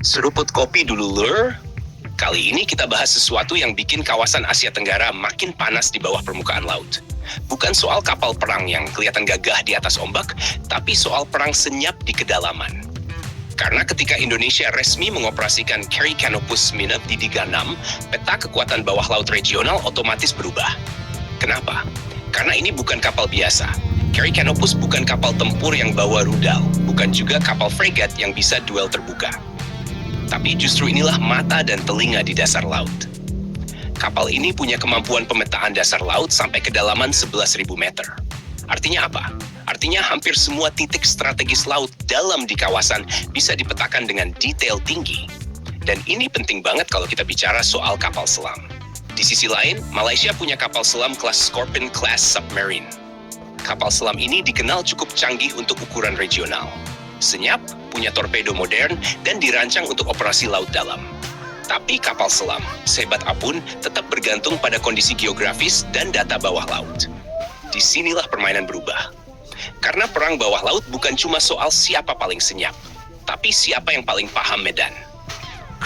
Seruput kopi dulu, Lur. Kali ini kita bahas sesuatu yang bikin kawasan Asia Tenggara makin panas di bawah permukaan laut. Bukan soal kapal perang yang kelihatan gagah di atas ombak, tapi soal perang senyap di kedalaman. Karena ketika Indonesia resmi mengoperasikan Carry Canopus Minep di Diga 6, peta kekuatan bawah laut regional otomatis berubah. Kenapa? Karena ini bukan kapal biasa. Carry Canopus bukan kapal tempur yang bawa rudal, bukan juga kapal fregat yang bisa duel terbuka. Tapi justru inilah mata dan telinga di dasar laut. Kapal ini punya kemampuan pemetaan dasar laut sampai kedalaman 11.000 meter. Artinya apa? Artinya hampir semua titik strategis laut dalam di kawasan bisa dipetakan dengan detail tinggi. Dan ini penting banget kalau kita bicara soal kapal selam. Di sisi lain, Malaysia punya kapal selam kelas Scorpion Class Submarine. Kapal selam ini dikenal cukup canggih untuk ukuran regional. Senyap, punya torpedo modern, dan dirancang untuk operasi laut dalam. Tapi kapal selam, sehebat apapun, tetap bergantung pada kondisi geografis dan data bawah laut. Disinilah permainan berubah. Karena perang bawah laut bukan cuma soal siapa paling senyap, tapi siapa yang paling paham medan.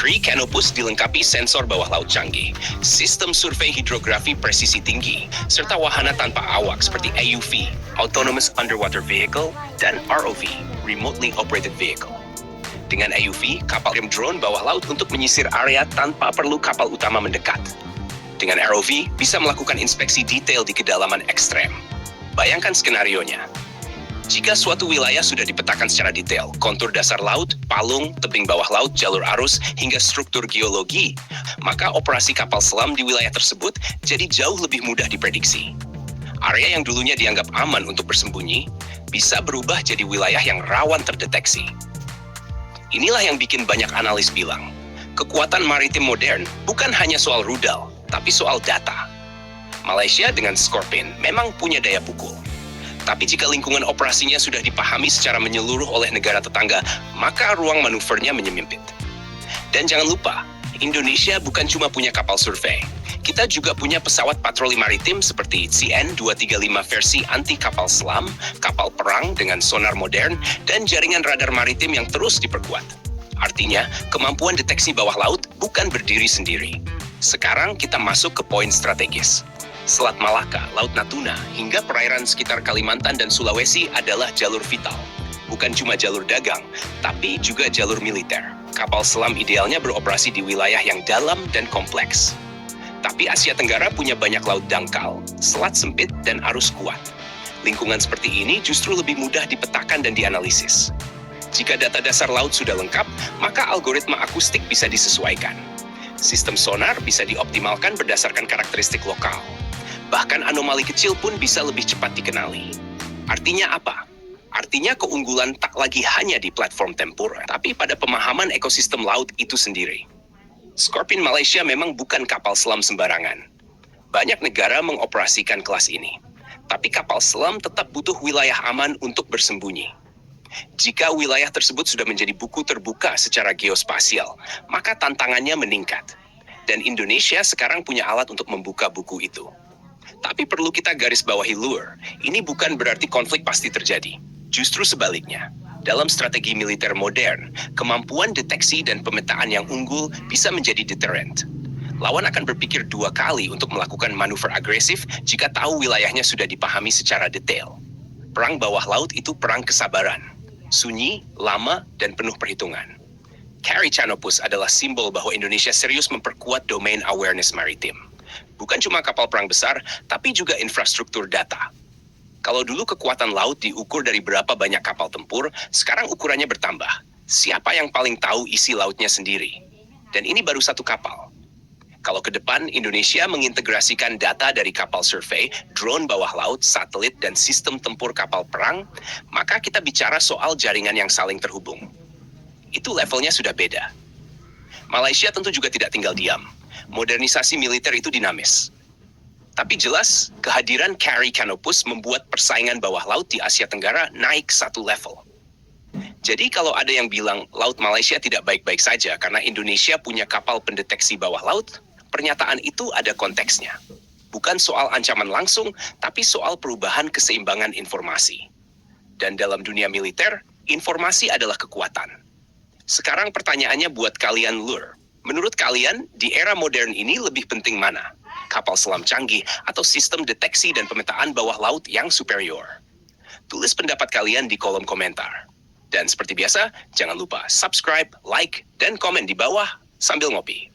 Carry Canopus dilengkapi sensor bawah laut canggih, sistem survei hidrografi presisi tinggi, serta wahana tanpa awak seperti AUV, Autonomous Underwater Vehicle, dan ROV, Remotely Operated Vehicle. Dengan AUV, kapal drone bawah laut untuk menyisir area tanpa perlu kapal utama mendekat. Dengan ROV, bisa melakukan inspeksi detail di kedalaman ekstrem. Bayangkan skenarionya. Jika suatu wilayah sudah dipetakan secara detail, kontur dasar laut, palung, tebing bawah laut, jalur arus, hingga struktur geologi, maka operasi kapal selam di wilayah tersebut jadi jauh lebih mudah diprediksi. Area yang dulunya dianggap aman untuk bersembunyi, bisa berubah jadi wilayah yang rawan terdeteksi. Inilah yang bikin banyak analis bilang, kekuatan maritim modern bukan hanya soal rudal, tapi soal data. Malaysia dengan Scorpion memang punya daya pukul. Tapi jika lingkungan operasinya sudah dipahami secara menyeluruh oleh negara tetangga, maka ruang manuvernya menyempit. Dan jangan lupa, Indonesia bukan cuma punya kapal survei. Kita juga punya pesawat patroli maritim seperti CN-235 versi anti kapal selam, kapal perang dengan sonar modern, dan jaringan radar maritim yang terus diperkuat. Artinya, kemampuan deteksi bawah laut bukan berdiri sendiri. Sekarang kita masuk ke poin strategis. Selat Malaka, Laut Natuna, hingga perairan sekitar Kalimantan dan Sulawesi adalah jalur vital. Bukan cuma jalur dagang, tapi juga jalur militer. Kapal selam idealnya beroperasi di wilayah yang dalam dan kompleks. Tapi Asia Tenggara punya banyak laut dangkal, selat sempit, dan arus kuat. Lingkungan seperti ini justru lebih mudah dipetakan dan dianalisis. Jika data dasar laut sudah lengkap, maka algoritma akustik bisa disesuaikan. Sistem sonar bisa dioptimalkan berdasarkan karakteristik lokal. Bahkan anomali kecil pun bisa lebih cepat dikenali. Artinya apa? Artinya keunggulan tak lagi hanya di platform tempur, tapi pada pemahaman ekosistem laut itu sendiri. Scorpion Malaysia memang bukan kapal selam sembarangan. Banyak negara mengoperasikan kelas ini. Tapi kapal selam tetap butuh wilayah aman untuk bersembunyi. Jika wilayah tersebut sudah menjadi buku terbuka secara geospasial, maka tantangannya meningkat. Dan Indonesia sekarang punya alat untuk membuka buku itu. Tapi perlu kita garis bawahi, Lur, ini bukan berarti konflik pasti terjadi. Justru sebaliknya, dalam strategi militer modern, kemampuan deteksi dan pemetaan yang unggul bisa menjadi deterrent. Lawan akan berpikir dua kali untuk melakukan manuver agresif jika tahu wilayahnya sudah dipahami secara detail. Perang bawah laut itu perang kesabaran, sunyi, lama, dan penuh perhitungan. Carry Canopus adalah simbol bahwa Indonesia serius memperkuat domain awareness maritim. Bukan cuma kapal perang besar, tapi juga infrastruktur data. Kalau dulu kekuatan laut diukur dari berapa banyak kapal tempur, sekarang ukurannya bertambah. Siapa yang paling tahu isi lautnya sendiri? Dan ini baru satu kapal. Kalau ke depan, Indonesia mengintegrasikan data dari kapal survei, drone bawah laut, satelit, dan sistem tempur kapal perang, maka kita bicara soal jaringan yang saling terhubung. Itu levelnya sudah beda. Malaysia tentu juga tidak tinggal diam. Modernisasi militer itu dinamis. Tapi jelas, kehadiran Carry Canopus membuat persaingan bawah laut di Asia Tenggara naik satu level. Jadi kalau ada yang bilang Laut Malaysia tidak baik-baik saja karena Indonesia punya kapal pendeteksi bawah laut, pernyataan itu ada konteksnya. Bukan soal ancaman langsung, tapi soal perubahan keseimbangan informasi. Dan dalam dunia militer, informasi adalah kekuatan. Sekarang pertanyaannya buat kalian Lur. Menurut kalian, di era modern ini lebih penting mana? Kapal selam canggih atau sistem deteksi dan pemetaan bawah laut yang superior? Tulis pendapat kalian di kolom komentar. Dan seperti biasa, jangan lupa subscribe, like, dan komen di bawah sambil ngopi.